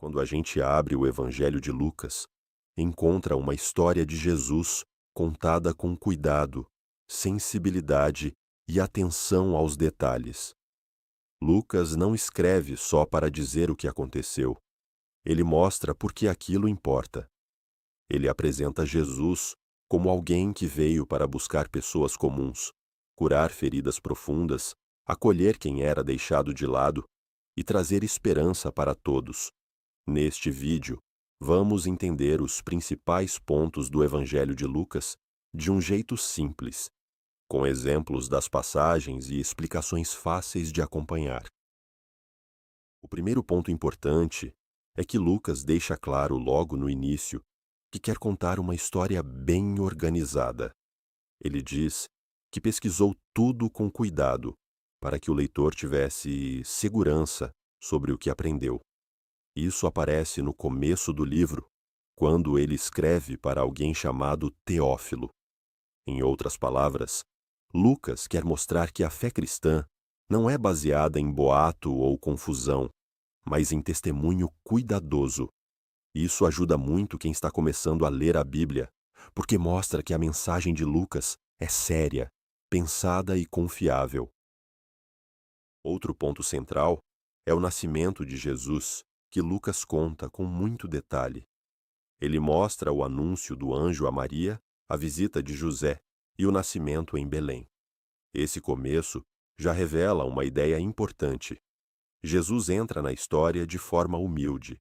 Quando a gente abre o Evangelho de Lucas, encontra uma história de Jesus contada com cuidado, sensibilidade e atenção aos detalhes. Lucas não escreve só para dizer o que aconteceu. Ele mostra por que aquilo importa. Ele apresenta Jesus como alguém que veio para buscar pessoas comuns, curar feridas profundas, acolher quem era deixado de lado e trazer esperança para todos. Neste vídeo, vamos entender os principais pontos do Evangelho de Lucas de um jeito simples, com exemplos das passagens e explicações fáceis de acompanhar. O primeiro ponto importante é que Lucas deixa claro logo no início que quer contar uma história bem organizada. Ele diz que pesquisou tudo com cuidado para que o leitor tivesse segurança sobre o que aprendeu. Isso aparece no começo do livro, quando ele escreve para alguém chamado Teófilo. Em outras palavras, Lucas quer mostrar que a fé cristã não é baseada em boato ou confusão, mas em testemunho cuidadoso. Isso ajuda muito quem está começando a ler a Bíblia, porque mostra que a mensagem de Lucas é séria, pensada e confiável. Outro ponto central é o nascimento de Jesus, que Lucas conta com muito detalhe. Ele mostra o anúncio do anjo a Maria, a visita de José e o nascimento em Belém. Esse começo já revela uma ideia importante. Jesus entra na história de forma humilde.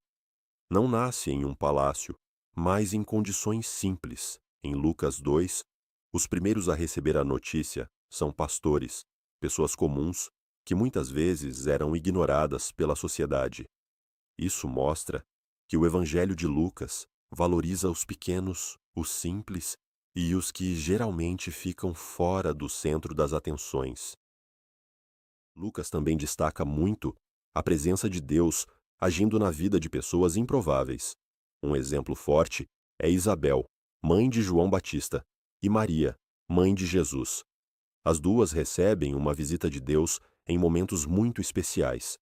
Não nasce em um palácio, mas em condições simples. Em Lucas 2, os primeiros a receber a notícia são pastores, pessoas comuns que muitas vezes eram ignoradas pela sociedade. Isso mostra que o Evangelho de Lucas valoriza os pequenos, os simples e os que geralmente ficam fora do centro das atenções. Lucas também destaca muito a presença de Deus agindo na vida de pessoas improváveis. Um exemplo forte é Isabel, mãe de João Batista, e Maria, mãe de Jesus. As duas recebem uma visita de Deus em momentos muito especiais.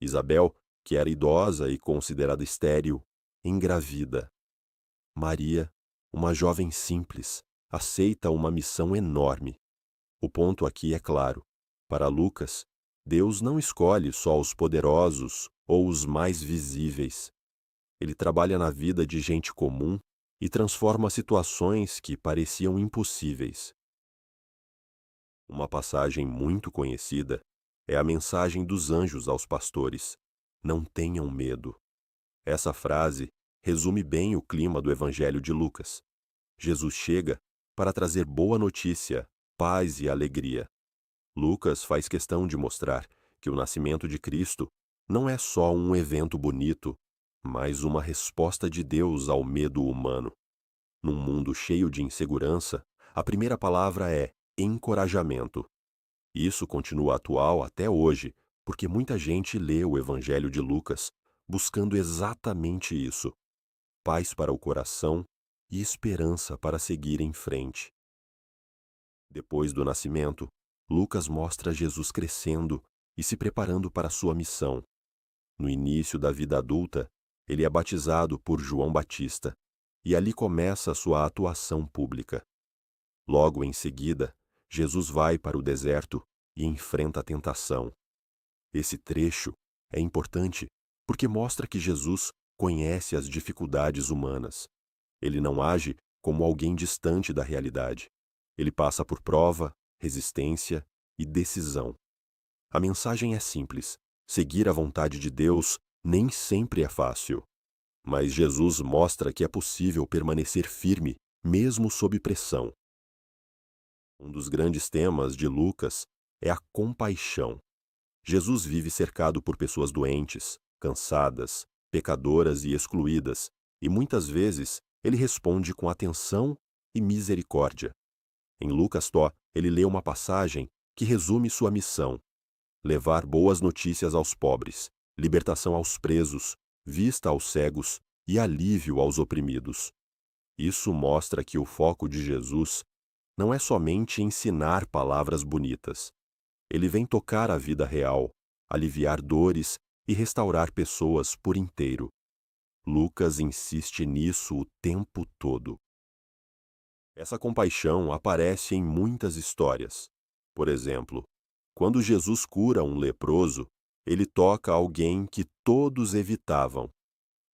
Isabel, que era idosa e considerada estéril, engravida. Maria, uma jovem simples, aceita uma missão enorme. O ponto aqui é claro. Para Lucas, Deus não escolhe só os poderosos ou os mais visíveis. Ele trabalha na vida de gente comum e transforma situações que pareciam impossíveis. Uma passagem muito conhecida é a mensagem dos anjos aos pastores: não tenham medo. Essa frase resume bem o clima do Evangelho de Lucas. Jesus chega para trazer boa notícia, paz e alegria. Lucas faz questão de mostrar que o nascimento de Cristo não é só um evento bonito, mas uma resposta de Deus ao medo humano. Num mundo cheio de insegurança, a primeira palavra é encorajamento. Isso continua atual até hoje, porque muita gente lê o Evangelho de Lucas buscando exatamente isso: paz para o coração e esperança para seguir em frente. Depois do nascimento, Lucas mostra Jesus crescendo e se preparando para sua missão. No início da vida adulta, ele é batizado por João Batista, e ali começa sua atuação pública. Logo em seguida, Jesus vai para o deserto e enfrenta a tentação. Esse trecho é importante porque mostra que Jesus conhece as dificuldades humanas. Ele não age como alguém distante da realidade. Ele passa por prova, resistência e decisão. A mensagem é simples: seguir a vontade de Deus nem sempre é fácil. Mas Jesus mostra que é possível permanecer firme mesmo sob pressão. Um dos grandes temas de Lucas é a compaixão. Jesus vive cercado por pessoas doentes, cansadas, pecadoras e excluídas, e muitas vezes ele responde com atenção e misericórdia. Em Lucas, ele lê uma passagem que resume sua missão: levar boas notícias aos pobres, libertação aos presos, vista aos cegos e alívio aos oprimidos. Isso mostra que o foco de Jesus não é somente ensinar palavras bonitas. Ele vem tocar a vida real, aliviar dores e restaurar pessoas por inteiro. Lucas insiste nisso o tempo todo. Essa compaixão aparece em muitas histórias. Por exemplo, quando Jesus cura um leproso, ele toca alguém que todos evitavam.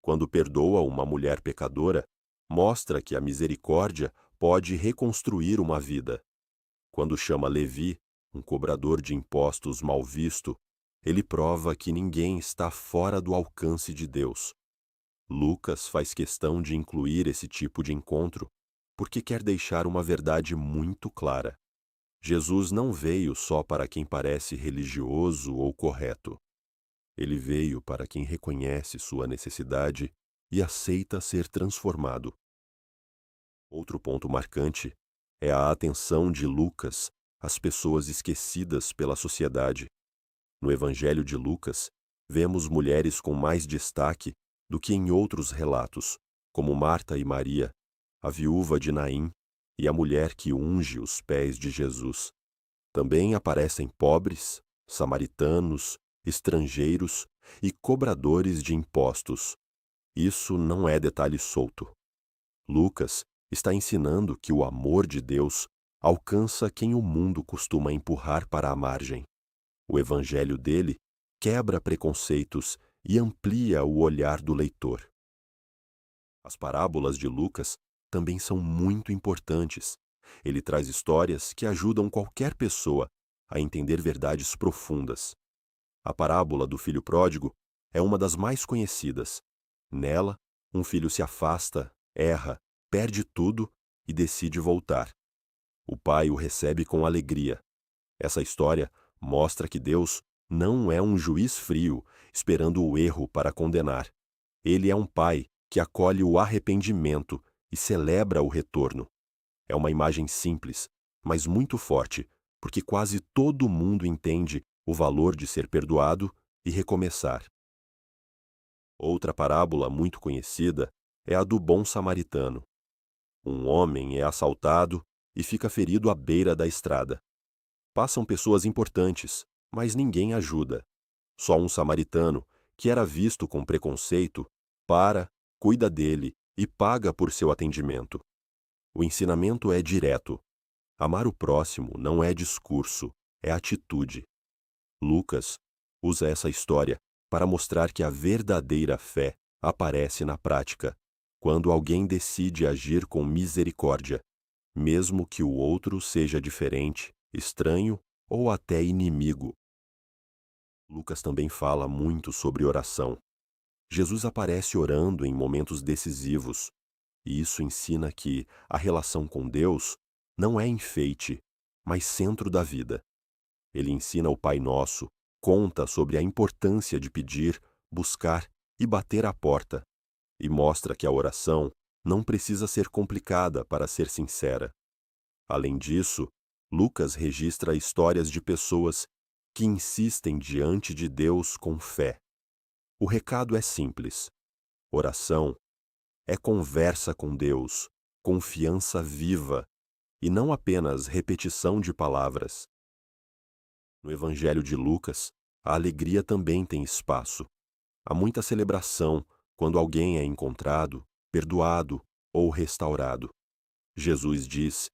Quando perdoa uma mulher pecadora, mostra que a misericórdia pode reconstruir uma vida. Quando chama Levi, um cobrador de impostos mal visto, ele prova que ninguém está fora do alcance de Deus. Lucas faz questão de incluir esse tipo de encontro, porque quer deixar uma verdade muito clara. Jesus não veio só para quem parece religioso ou correto. Ele veio para quem reconhece sua necessidade e aceita ser transformado. Outro ponto marcante é a atenção de Lucas às pessoas esquecidas pela sociedade. No Evangelho de Lucas, vemos mulheres com mais destaque do que em outros relatos, como Marta e Maria, a viúva de Naim e a mulher que unge os pés de Jesus. Também aparecem pobres, samaritanos, estrangeiros e cobradores de impostos. Isso não é detalhe solto. Lucas está ensinando que o amor de Deus alcança quem o mundo costuma empurrar para a margem. O evangelho dele quebra preconceitos e amplia o olhar do leitor. As parábolas de Lucas também são muito importantes. Ele traz histórias que ajudam qualquer pessoa a entender verdades profundas. A parábola do filho pródigo é uma das mais conhecidas. Nela, um filho se afasta, erra, perde tudo e decide voltar. O pai o recebe com alegria. Essa história mostra que Deus não é um juiz frio, esperando o erro para condenar. Ele é um pai que acolhe o arrependimento e celebra o retorno. É uma imagem simples, mas muito forte, porque quase todo mundo entende o valor de ser perdoado e recomeçar. Outra parábola muito conhecida é a do bom samaritano. Um homem é assaltado e fica ferido à beira da estrada. Passam pessoas importantes, mas ninguém ajuda. Só um samaritano, que era visto com preconceito, cuida dele e paga por seu atendimento. O ensinamento é direto. Amar o próximo não é discurso, é atitude. Lucas usa essa história para mostrar que a verdadeira fé aparece na prática, quando alguém decide agir com misericórdia, mesmo que o outro seja diferente, estranho ou até inimigo. Lucas também fala muito sobre oração. Jesus aparece orando em momentos decisivos, e isso ensina que a relação com Deus não é enfeite, mas centro da vida. Ele ensina o Pai Nosso, conta sobre a importância de pedir, buscar e bater à porta, e mostra que a oração não precisa ser complicada para ser sincera. Além disso, Lucas registra histórias de pessoas que insistem diante de Deus com fé. O recado é simples. Oração é conversa com Deus, confiança viva, e não apenas repetição de palavras. No Evangelho de Lucas, a alegria também tem espaço. Há muita celebração quando alguém é encontrado, perdoado ou restaurado. Jesus diz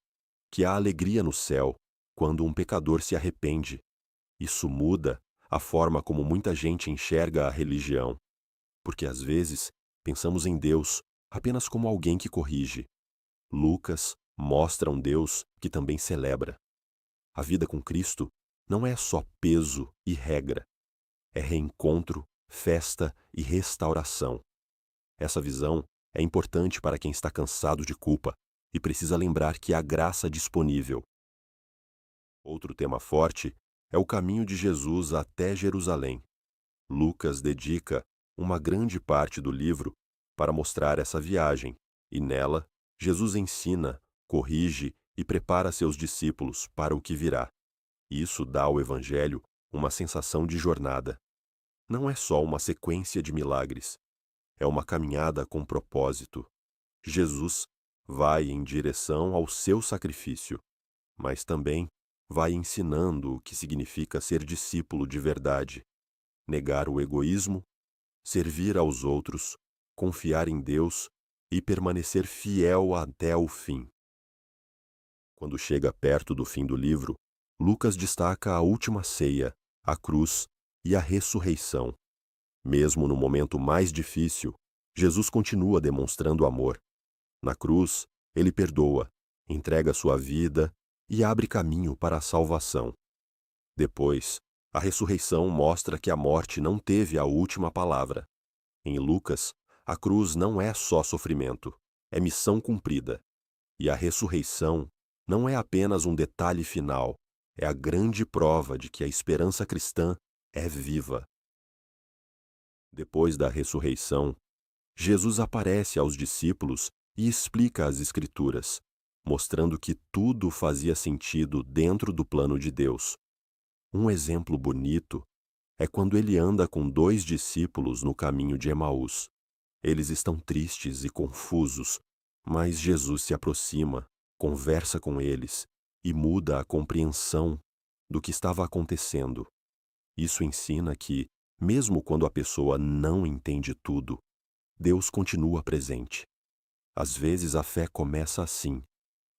que há alegria no céu quando um pecador se arrepende. Isso muda a forma como muita gente enxerga a religião, porque às vezes pensamos em Deus apenas como alguém que corrige. Lucas mostra um Deus que também celebra. A vida com Cristo não é só peso e regra, é reencontro, festa e restauração. Essa visão é importante para quem está cansado de culpa e precisa lembrar que há graça disponível. Outro tema forte é o caminho de Jesus até Jerusalém. Lucas dedica uma grande parte do livro para mostrar essa viagem, e nela, Jesus ensina, corrige e prepara seus discípulos para o que virá. Isso dá ao Evangelho uma sensação de jornada. Não é só uma sequência de milagres, é uma caminhada com propósito. Jesus vai em direção ao seu sacrifício, mas também vai ensinando o que significa ser discípulo de verdade, negar o egoísmo, servir aos outros, confiar em Deus e permanecer fiel até o fim. Quando chega perto do fim do livro, Lucas destaca a última ceia, a cruz e a ressurreição. Mesmo no momento mais difícil, Jesus continua demonstrando amor. Na cruz, ele perdoa, entrega sua vida e abre caminho para a salvação. Depois, a ressurreição mostra que a morte não teve a última palavra. Em Lucas, a cruz não é só sofrimento, é missão cumprida. E a ressurreição não é apenas um detalhe final, é a grande prova de que a esperança cristã é viva. Depois da ressurreição, Jesus aparece aos discípulos e explica as Escrituras, mostrando que tudo fazia sentido dentro do plano de Deus. Um exemplo bonito é quando ele anda com 2 discípulos no caminho de Emaús. Eles estão tristes e confusos, mas Jesus se aproxima, conversa com eles e muda a compreensão do que estava acontecendo. Isso ensina que, mesmo quando a pessoa não entende tudo, Deus continua presente. Às vezes a fé começa assim,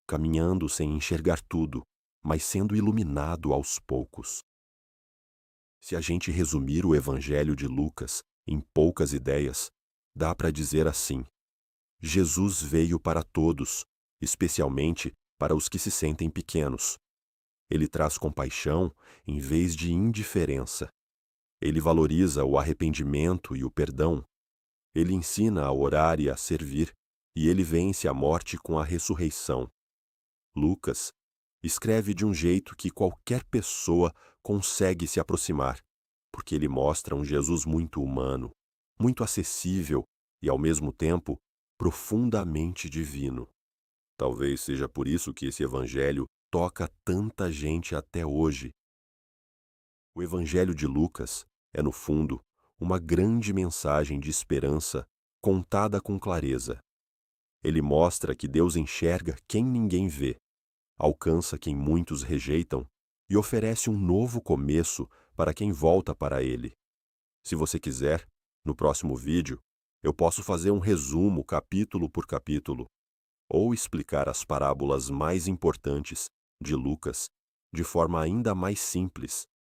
caminhando sem enxergar tudo, mas sendo iluminado aos poucos. Se a gente resumir o Evangelho de Lucas em poucas ideias, dá para dizer assim: Jesus veio para todos, especialmente para os que se sentem pequenos. Ele traz compaixão em vez de indiferença. Ele valoriza o arrependimento e o perdão. Ele ensina a orar e a servir, e ele vence a morte com a ressurreição. Lucas escreve de um jeito que qualquer pessoa consegue se aproximar, porque ele mostra um Jesus muito humano, muito acessível e, ao mesmo tempo, profundamente divino. Talvez seja por isso que esse evangelho toca tanta gente até hoje. O Evangelho de Lucas é, no fundo, uma grande mensagem de esperança contada com clareza. Ele mostra que Deus enxerga quem ninguém vê, alcança quem muitos rejeitam e oferece um novo começo para quem volta para Ele. Se você quiser, no próximo vídeo, eu posso fazer um resumo capítulo por capítulo, ou explicar as parábolas mais importantes de Lucas de forma ainda mais simples